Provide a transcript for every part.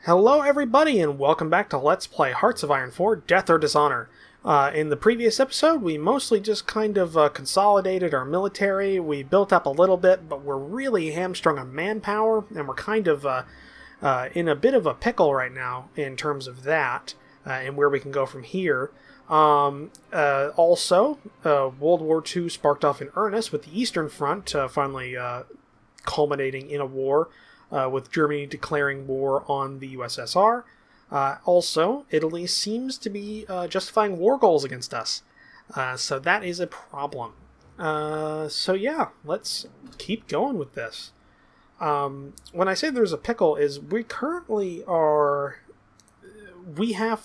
Hello everybody and welcome back to Let's Play Hearts of Iron 4 Death or Dishonor. In the previous episode we mostly just kind of consolidated our military. We built up a little bit, but we're really hamstrung on manpower and we're kind of in a bit of a pickle right now in terms of that and where we can go from here. Also, World War II sparked off in earnest with the Eastern Front finally culminating in a war. With Germany declaring war on the USSR. Also, Italy seems to be justifying war goals against us. So that is a problem. So yeah, let's keep going with this. When I say there's a pickle, is we currently are... We have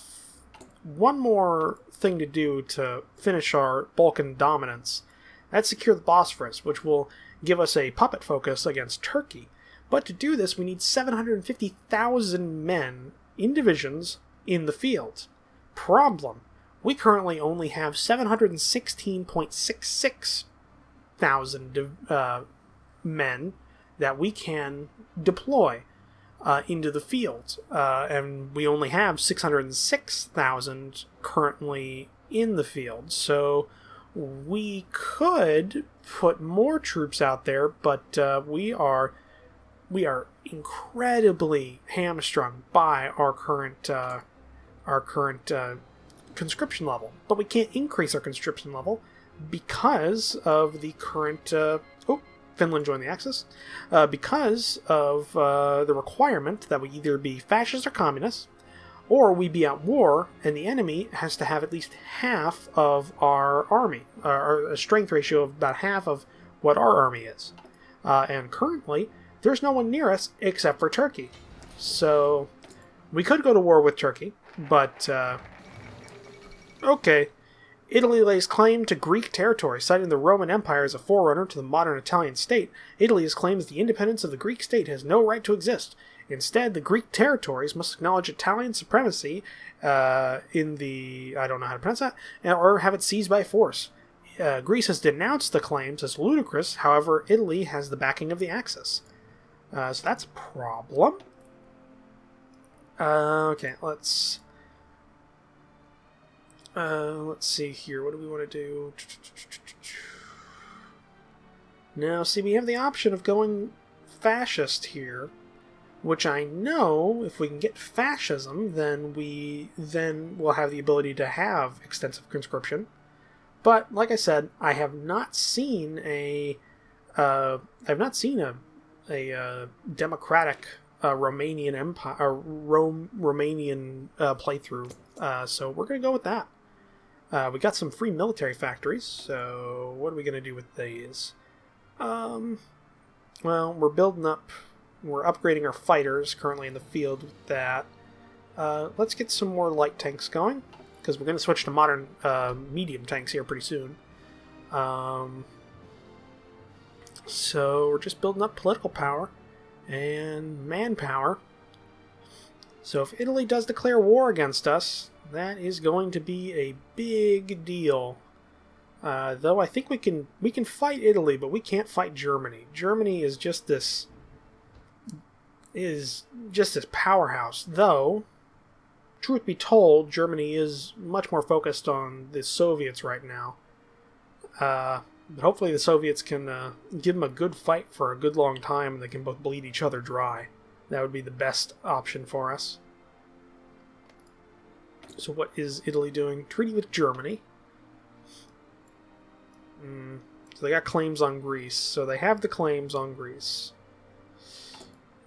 one more thing to do to finish our Balkan dominance. That's secure the Bosphorus, which will give us a puppet focus against Turkey. But to do this, we need 750,000 men in divisions in the field. Problem: we currently only have 716.66 thousand men that we can deploy into the field. And we only have 606,000 currently in the field. So we could put more troops out there, but we are incredibly hamstrung by our current conscription level. But we can't increase our conscription level because of the current... Finland joined the Axis. Because of the requirement that we either be fascist or communist, or we be at war, and the enemy has to have at least half of our army, or a strength ratio of about half of what our army is. And currently... there's no one near us except for Turkey. So, we could go to war with Turkey, but, okay. Italy lays claim to Greek territory, citing the Roman Empire as a forerunner to the modern Italian state. Italy's claims the independence of the Greek state has no right to exist. Instead, the Greek territories must acknowledge Italian supremacy in the... I don't know how to pronounce that, or have it seized by force. Greece has denounced the claims as ludicrous, however, Italy has the backing of the Axis. So that's a problem. Okay, let's see here. What do we want to do? Now, see, we have the option of going fascist here, which I know if we can get fascism, then we'll have the ability to have extensive conscription. But like I said, I have not seen a democratic Romanian empire, Romanian playthrough. So we're gonna go with that. We got some free military factories. So what are we gonna do with these? Well, we're upgrading our fighters currently in the field with that. Let's get some more light tanks going, because we're gonna switch to modern medium tanks here pretty soon. So we're just building up political power and manpower. So if Italy does declare war against us, that is going to be a big deal. Though I think we can fight Italy, but we can't fight Germany. Germany is just this powerhouse. Though, truth be told, Germany is much more focused on the Soviets right now. But hopefully the Soviets can give them a good fight for a good long time and they can both bleed each other dry. That would be the best option for us. So what is Italy doing? Treaty with Germany. So they got claims on Greece. So they have the claims on Greece.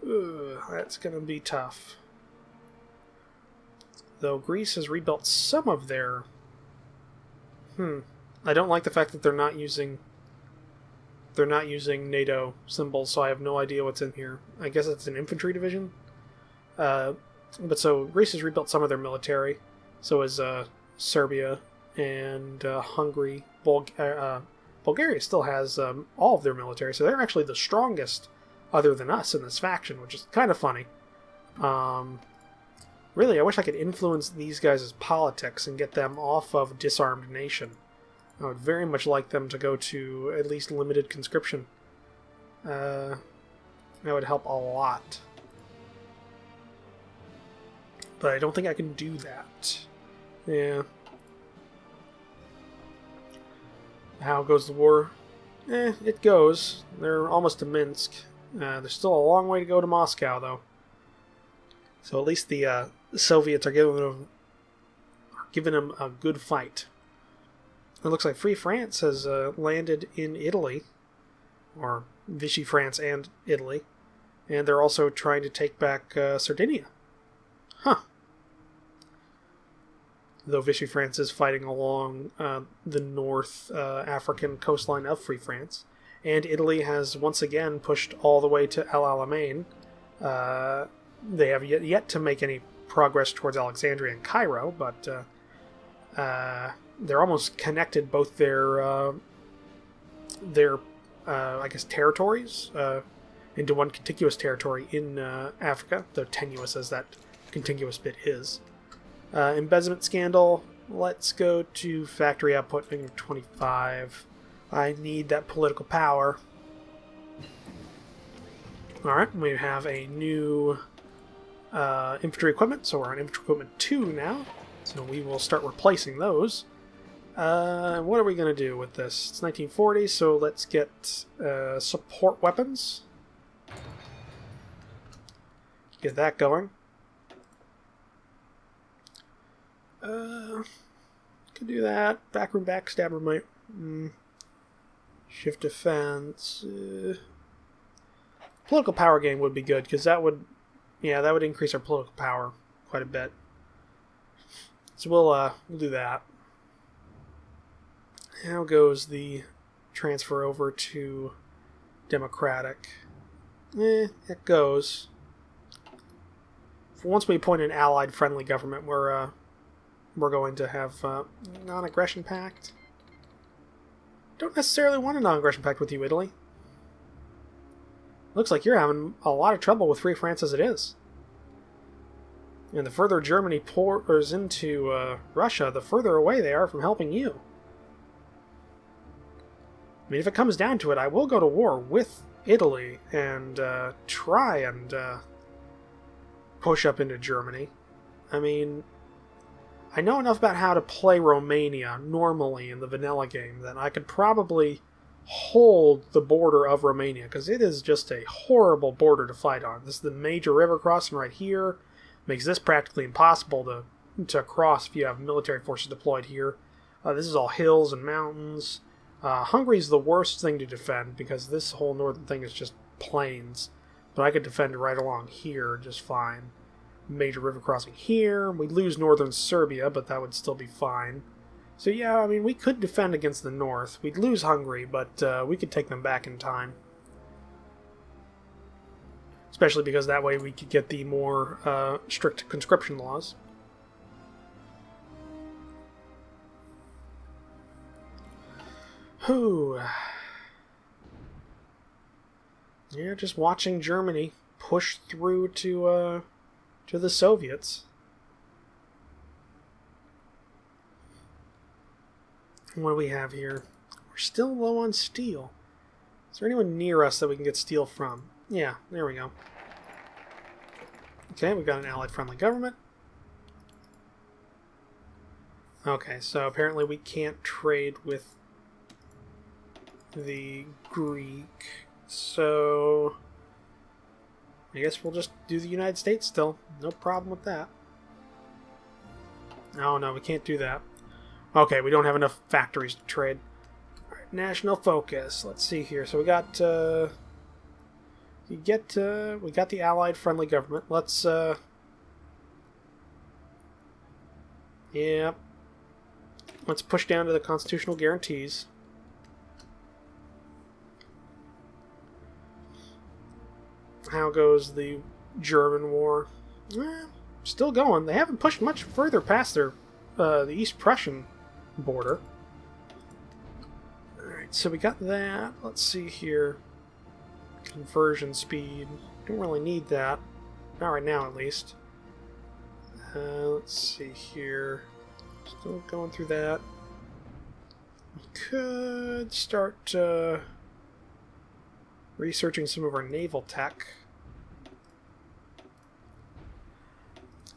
That's going to be tough. Though Greece has rebuilt some of their... I don't like the fact that they're not using NATO symbols, so I have no idea what's in here. I guess it's an infantry division. But so Greece has rebuilt some of their military. So has Serbia and Hungary. Bulgaria still has all of their military, so they're actually the strongest other than us in this faction, which is kind of funny. Really, I wish I could influence these guys' politics and get them off of Disarmed Nation. I would very much like them to go to at least limited conscription. That would help a lot. But I don't think I can do that. Yeah. How goes the war? It goes. They're almost to Minsk. There's still a long way to go to Moscow, though. So at least the Soviets are giving them a good fight. It looks like Free France has landed in Italy, or Vichy France and Italy, and they're also trying to take back Sardinia. Huh. Though Vichy France is fighting along the North African coastline of Free France. And Italy has once again pushed all the way to El Alamein. They have yet to make any progress towards Alexandria and Cairo, but they're almost connected, both their I guess, territories into one contiguous territory in Africa, though tenuous as that contiguous bit is. Embezzlement scandal. Let's go to factory output, 25. I need that political power. Alright, we have a new infantry equipment, so we're on infantry equipment 2 now. So we will start replacing those. What are we going to do with this? It's 1940, so let's get support weapons. Get that going. Could do that. Backroom backstabber might... Shift defense. Political power gain would be good, because that would increase our political power quite a bit. So we'll do that. How goes the transfer over to Democratic? It goes. Once we appoint an allied friendly government, we're going to have non-aggression pact. Don't necessarily want a non-aggression pact with you, Italy. Looks like you're having a lot of trouble with Free France as it is. And the further Germany pours into Russia, the further away they are from helping you. I mean, if it comes down to it, I will go to war with Italy and try and push up into Germany. I mean, I know enough about how to play Romania normally in the vanilla game that I could probably hold the border of Romania, because it is just a horrible border to fight on. This is the major river crossing right here. Makes this practically impossible to cross if you have military forces deployed here. This is all hills and mountains. Hungary's the worst thing to defend, because this whole northern thing is just plains. But I could defend right along here just fine. Major river crossing here. We'd lose northern Serbia, but that would still be fine. So yeah, I mean, we could defend against the north. We'd lose Hungary, but we could take them back in time. Especially because that way we could get the more strict conscription laws. Whew. Yeah, just watching Germany push through to the Soviets. What do we have here? We're still low on steel. Is there anyone near us that we can get steel from? Yeah, there we go. Okay, we've got an allied friendly government. Okay, so apparently we can't trade with the Greek. So I guess we'll just do the United States still. No problem with that. Oh no, we can't do that. Okay, we don't have enough factories to trade. Alright, national focus. Let's see here. So we got we got the allied friendly government. Let's yeah. Let's push down to the constitutional guarantees. How goes the German war? Still going. They haven't pushed much further past their the East Prussian border. Alright, so we got that. Let's see here. Conversion speed. Don't really need that. Not right now, at least. Let's see here. Still going through that. We could start researching some of our naval tech.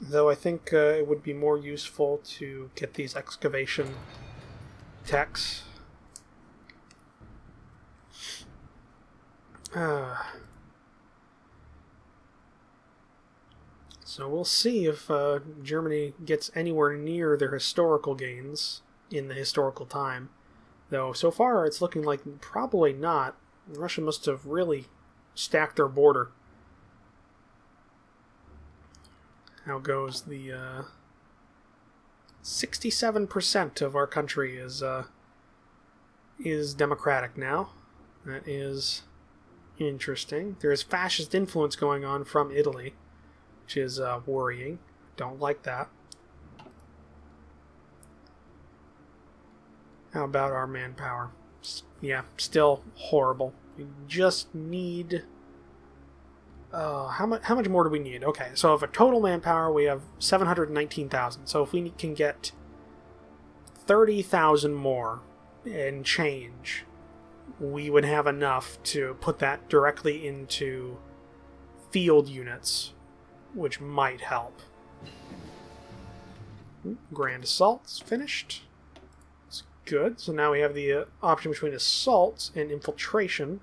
Though I think it would be more useful to get these excavation techs. So we'll see if Germany gets anywhere near their historical gains in the historical time. Though so far it's looking like probably not. Russia must have really stacked their border. How goes the 67% of our country is democratic now. That is interesting. There is fascist influence going on from Italy, which is worrying. Don't like that. How about our manpower? Yeah, still horrible. We just need... how much more do we need? Okay, so of a total manpower, we have 719,000. So if we can get 30,000 more and change, we would have enough to put that directly into field units, which might help. Grand Assault's finished. It's good. So now we have the option between assault and infiltration.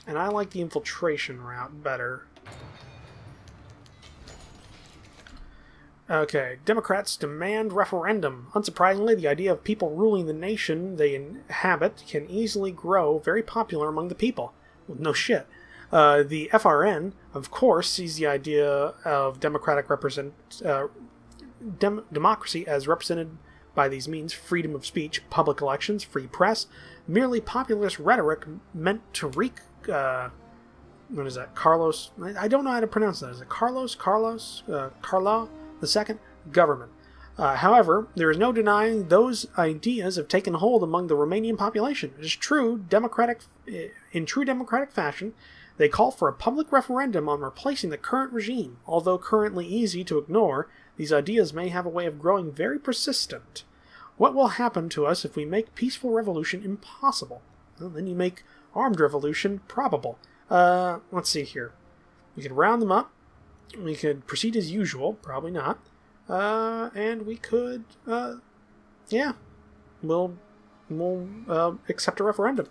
And I like the infiltration route better. Okay, Democrats demand referendum. Unsurprisingly, the idea of people ruling the nation they inhabit can easily grow very popular among the people. Well, no shit. The FRN, of course, sees the idea of democracy as represented by these means: freedom of speech, public elections, free press, merely populist rhetoric meant to wreak... what is that? Carlos? I don't know how to pronounce that. Is it Carlos? Carlo II? Government. However, there is no denying those ideas have taken hold among the Romanian population. It is true, in true democratic fashion, they call for a public referendum on replacing the current regime. Although currently easy to ignore, these ideas may have a way of growing very persistent. What will happen to us if we make peaceful revolution impossible? Well, then you make armed revolution probable. Let's see here. We could round them up. We could proceed as usual. Probably not. And we could, yeah. We'll accept a referendum.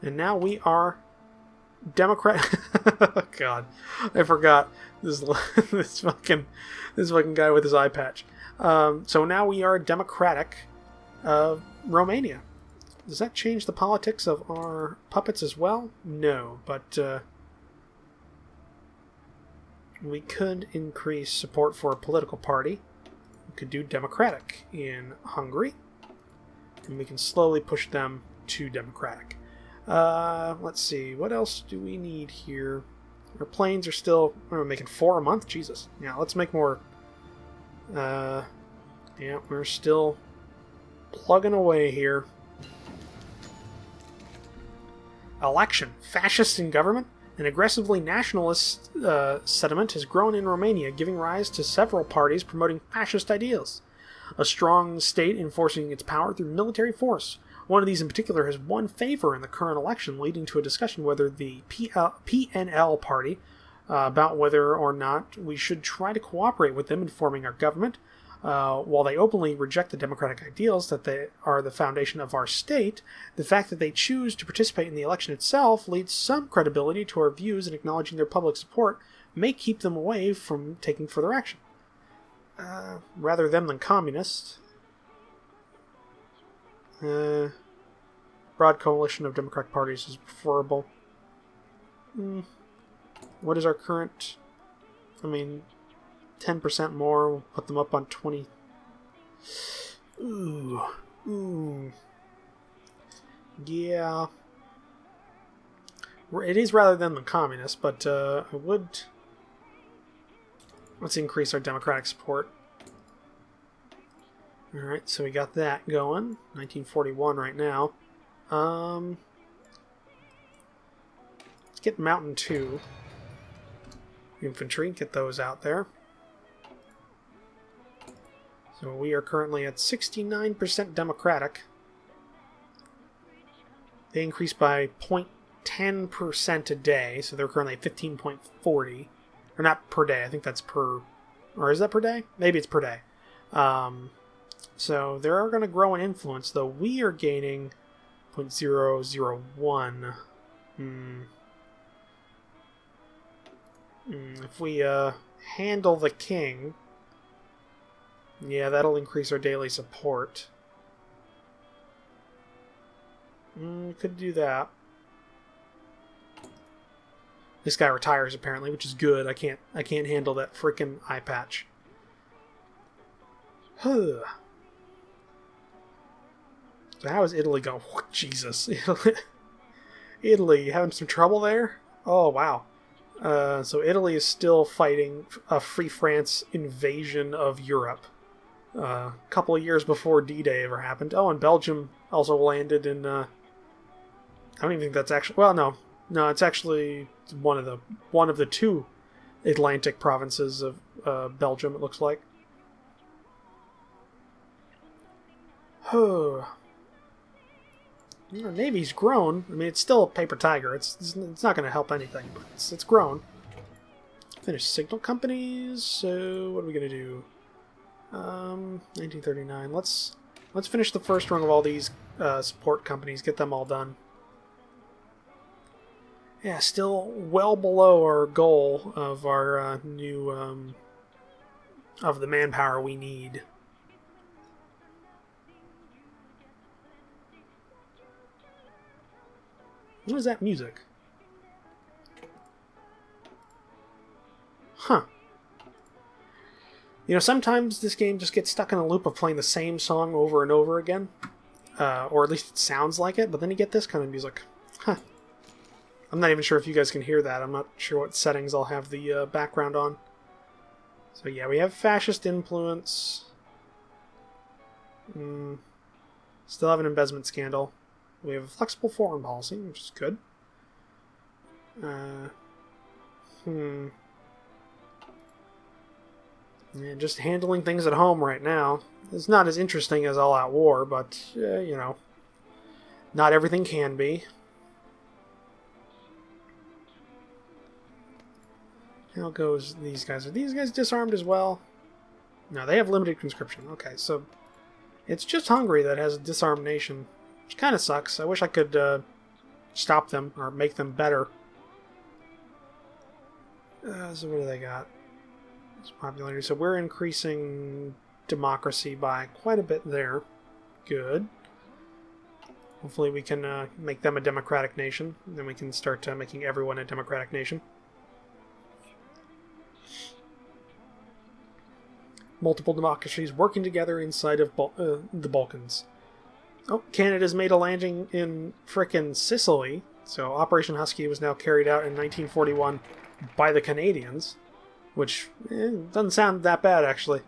And now we are Democrat. God, I forgot this fucking guy with his eye patch. So now we are democratic Romania. Does that change the politics of our puppets as well? No, but we could increase support for a political party. We could do democratic in Hungary, and we can slowly push them to democratic. Let's see, what else do we need here? Our planes are still... We're making 4 a month? Jesus. Yeah, let's make more. Yeah, we're still plugging away here. Election. Fascists in government? An aggressively nationalist sentiment has grown in Romania, giving rise to several parties promoting fascist ideals. A strong state enforcing its power through military force. One of these in particular has won favor in the current election, leading to a discussion whether the PNL party, about whether or not we should try to cooperate with them in forming our government. While they openly reject the democratic ideals that they are the foundation of our state, the fact that they choose to participate in the election itself leads some credibility to our views, and acknowledging their public support may keep them away from taking further action. Rather them than communists. Broad coalition of democratic parties is preferable. What is our current... 10% more. We'll put them up on 20. Ooh. Yeah. It is rather them than communists, but I would... Let's increase our democratic support. Alright, so we got that going. 1941 right now. Let's get Mountain 2. Infantry, get those out there. So we are currently at 69% democratic. They increased by 0.10% a day, so they're currently at 15.40. Or not per day, I think that's per... Or is that per day? Maybe it's per day. So they are going to grow in influence, though we are gaining 0.001. If we handle the king, yeah, that'll increase our daily support. Could do that. This guy retires apparently, which is good. I can't handle that frickin' eye patch. Huh. So how is Italy going? Oh, Jesus, Italy, you having some trouble there? Oh wow. So Italy is still fighting a Free France invasion of Europe. A couple of years before D-Day ever happened. Oh, and Belgium also landed in. I don't even think that's actually. Well, no, it's actually one of the two Atlantic provinces of Belgium. It looks like. Our Navy's grown. I mean, it's still a paper tiger. It's not going to help anything, but it's grown. Finish signal companies. So what are we going to do? 1939. Let's finish the first rung of all these support companies. Get them all done. Yeah, still well below our goal of our new of the manpower we need. What is that music? Huh. You know, sometimes this game just gets stuck in a loop of playing the same song over and over again. Or at least it sounds like it, but then you get this kind of music. Huh. I'm not even sure if you guys can hear that. I'm not sure what settings I'll have the background on. So yeah, we have fascist influence. Still have an embezzlement scandal. We have a flexible foreign policy, which is good. Yeah, just handling things at home right now. It's not as interesting as all-out war, but, you know, not everything can be. How goes these guys? Are these guys disarmed as well? No, they have limited conscription. Okay, so it's just Hungary that has a disarmed nation. Which kind of sucks. I wish I could stop them or make them better. So what do they got? It's popularity. So we're increasing democracy by quite a bit there. Good. Hopefully we can make them a democratic nation. Then we can start making everyone a democratic nation. Multiple democracies working together inside of the Balkans. Oh, Canada's made a landing in frickin' Sicily. So Operation Husky was now carried out in 1941 by the Canadians. Which doesn't sound that bad, actually.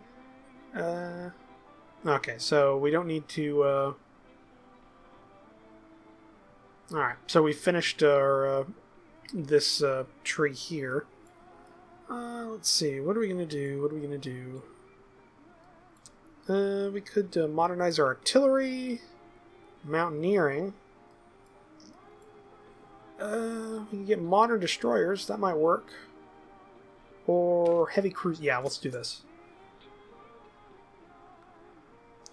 Okay, so we don't need to... Alright, so we finished our this tree here. Let's see, what are we going to do? We could modernize our artillery... Mountaineering. We can get modern destroyers. That might work. Or heavy cruise. Yeah, let's do this.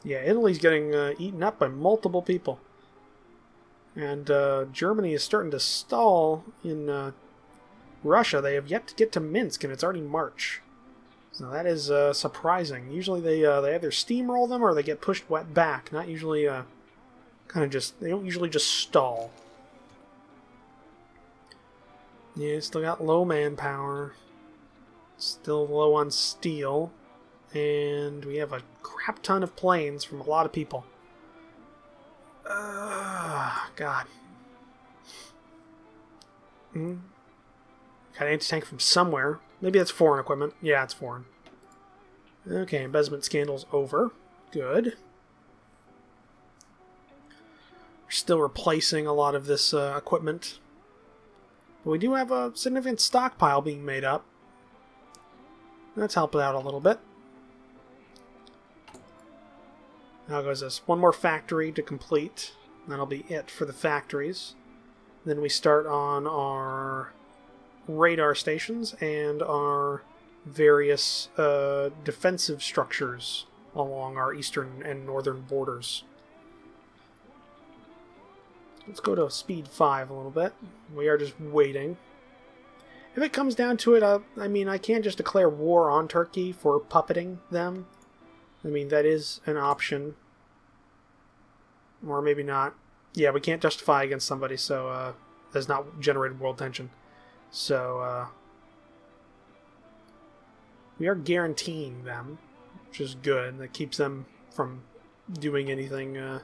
Yeah, Italy's getting eaten up by multiple people. And Germany is starting to stall in Russia. They have yet to get to Minsk, and it's already March. So that is surprising. Usually they either steamroll them or they get pushed back. Not usually... they don't usually just stall. Yeah, still got low manpower. Still low on steel. And we have a crap ton of planes from a lot of people. God. Got an anti-tank from somewhere. Maybe that's foreign equipment. Yeah, it's foreign. Okay, embezzlement scandal's over. Good. We're still replacing a lot of this equipment. But we do have a significant stockpile being made up. Let's help it out a little bit. How goes this? One more factory to complete. That'll be it for the factories. Then we start on our radar stations and our various defensive structures along our eastern and northern borders. Let's go to speed 5 a little bit. We are just waiting. If it comes down to it, I mean, I can't just declare war on Turkey for puppeting them. I mean, that is an option. Or maybe not. Yeah, we can't justify against somebody, so that's not generated world tension. So, we are guaranteeing them, which is good. That keeps them from doing anything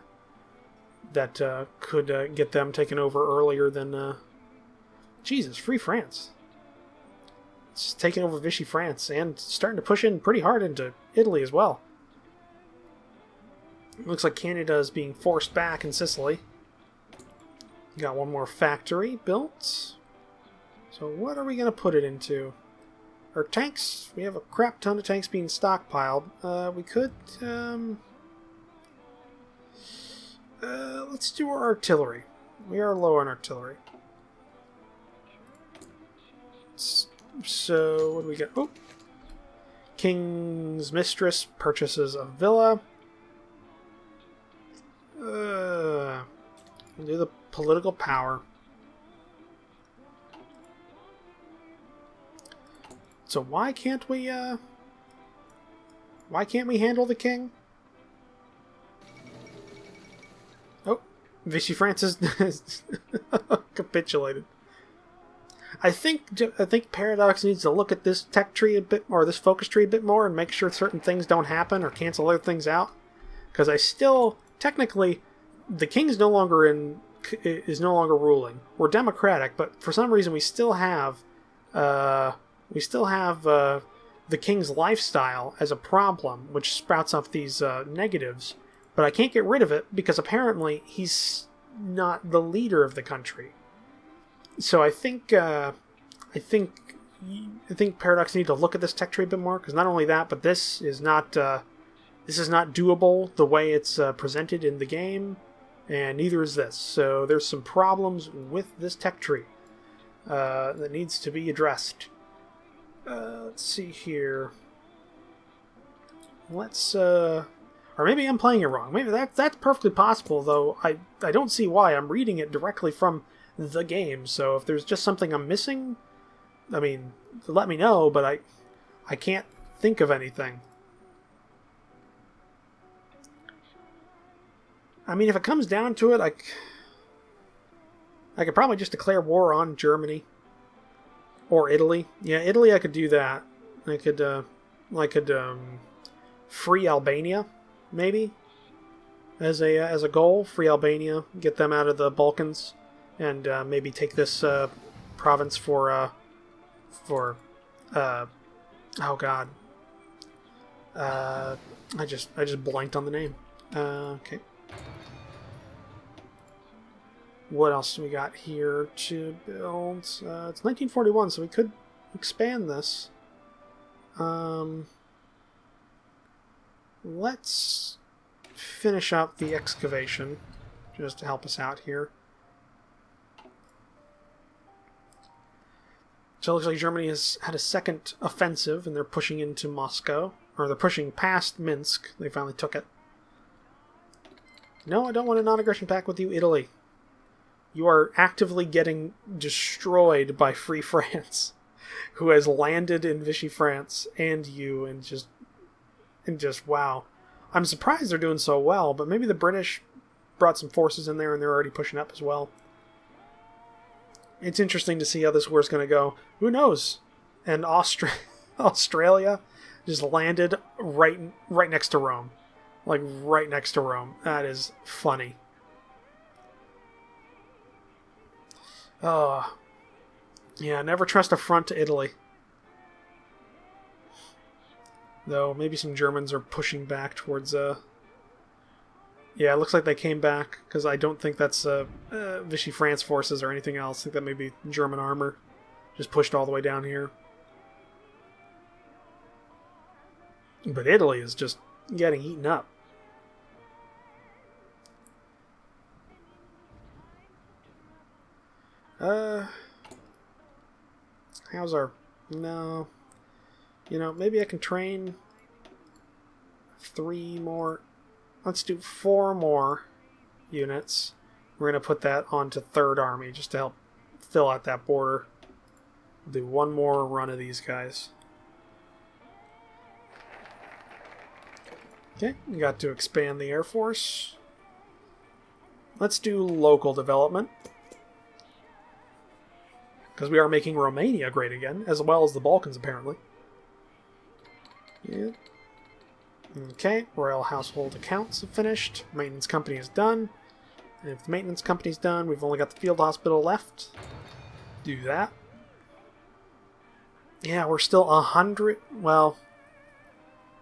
that could get them taken over earlier than... Jesus, free France. It's taking over Vichy France and starting to push in pretty hard into Italy as well. It looks like Canada is being forced back in Sicily. Got one more factory built. So what are we going to put it into? Our tanks, we have a crap ton of tanks being stockpiled. We could... let's do our artillery. We are low on artillery. So, what do we get? Oh! King's Mistress purchases a villa. We'll do the political power. So why can't we handle the king? Oh, Vichy France has capitulated. I think Paradox needs to look at this tech tree a bit, or this focus tree a bit more, and make sure certain things don't happen or cancel other things out. Because I still, technically, the king is no longer ruling. We're democratic, but for some reason we still have the king's lifestyle as a problem, which sprouts off these negatives. But I can't get rid of it because apparently he's not the leader of the country. So I think Paradox need to look at this tech tree a bit more, because not only that, but this is not doable the way it's presented in the game, and neither is this. So there's some problems with this tech tree that needs to be addressed. Let's see here. Or maybe I'm playing it wrong. Maybe that's perfectly possible, though I don't see why. I'm reading it directly from the game, so if there's just something I'm missing, I mean, let me know, but I can't think of anything. I mean, if it comes down to it, I could probably just declare war on Germany. Or Italy. Yeah, Italy, I could do that. I could free Albania, maybe, as a goal. Free Albania, get them out of the Balkans, and maybe take this province for oh god, I just blanked on the name. Okay. What else do we got here to build? It's 1941, so we could expand this. Let's finish up the excavation, just to help us out here. So it looks like Germany has had a second offensive, and they're pushing into Moscow. Or they're pushing past Minsk. They finally took it. No, I don't want a non-aggression pact with you, Italy. You are actively getting destroyed by Free France, who has landed in Vichy France and you, and just wow. I'm surprised they're doing so well, but maybe the British brought some forces in there and they're already pushing up as well. It's interesting to see how this war's going to go. Who knows? And Australia just landed right next to Rome. Like, right next to Rome. That is funny. Oh. Yeah, never trust a front to Italy. Though, maybe some Germans are pushing back towards... Yeah, it looks like they came back, because I don't think that's Vichy France forces or anything else. I think that may be German armor. Just pushed all the way down here. But Italy is just getting eaten up. how's our... No. You know, maybe I can train 3 more. Let's do 4 more units. We're going to put that onto 3rd Army just to help fill out that border. We'll do 1 more run of these guys. Okay, we got to expand the Air Force. Let's do local development. Because we are making Romania great again, as well as the Balkans, apparently. Yeah. Okay, Royal Household Accounts have finished. Maintenance Company is done. And if the Maintenance Company's done, we've only got the Field Hospital left. Do that. Yeah, we're still 100... Well...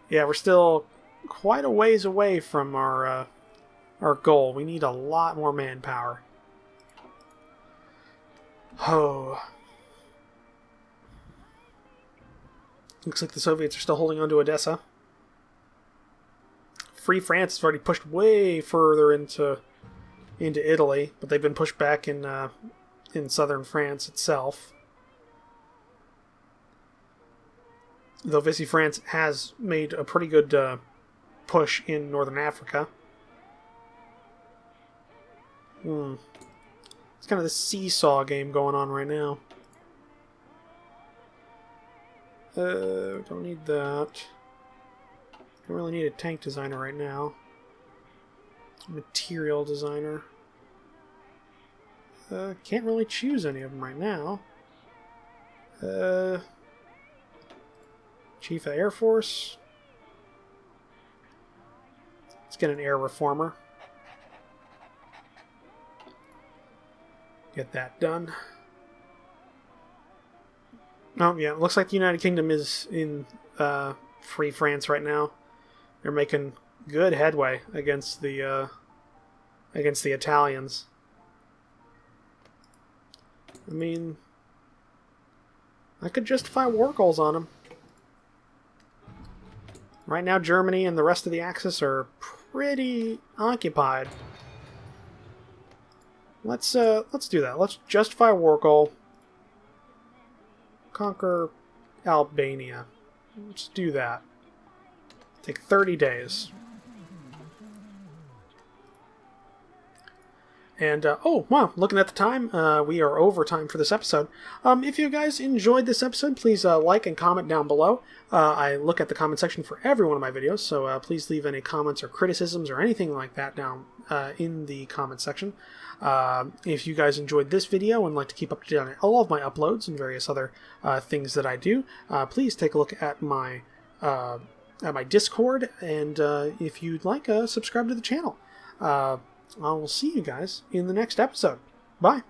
Yeah, we're still quite a ways away from our goal. We need a lot more manpower. Oh. Looks like the Soviets are still holding on to Odessa. Free France has already pushed way further into Italy, but they've been pushed back in southern France itself. Though Vichy France has made a pretty good push in northern Africa. It's kind of the seesaw game going on right now. Don't need that. Don't really need a tank designer right now. Material designer. Can't really choose any of them right now. Chief of Air Force. Let's get an air reformer. Get that done. Oh, yeah, it looks like the United Kingdom is in Free France right now. They're making good headway against the Italians. I mean, I could justify war goals on them. Right now, Germany and the rest of the Axis are pretty occupied. Let's do that. Let's justify a war goal. Conquer Albania. Let's do that. Take 30 days. And, oh, wow, looking at the time, we are over time for this episode. If you guys enjoyed this episode, please like and comment down below. I look at the comment section for every one of my videos, so please leave any comments or criticisms or anything like that down in the comment section. If you guys enjoyed this video and like to keep up to date on all of my uploads and various other things that I do, please take a look at my Discord, and if you'd like, subscribe to the channel. I will see you guys in the next episode. Bye.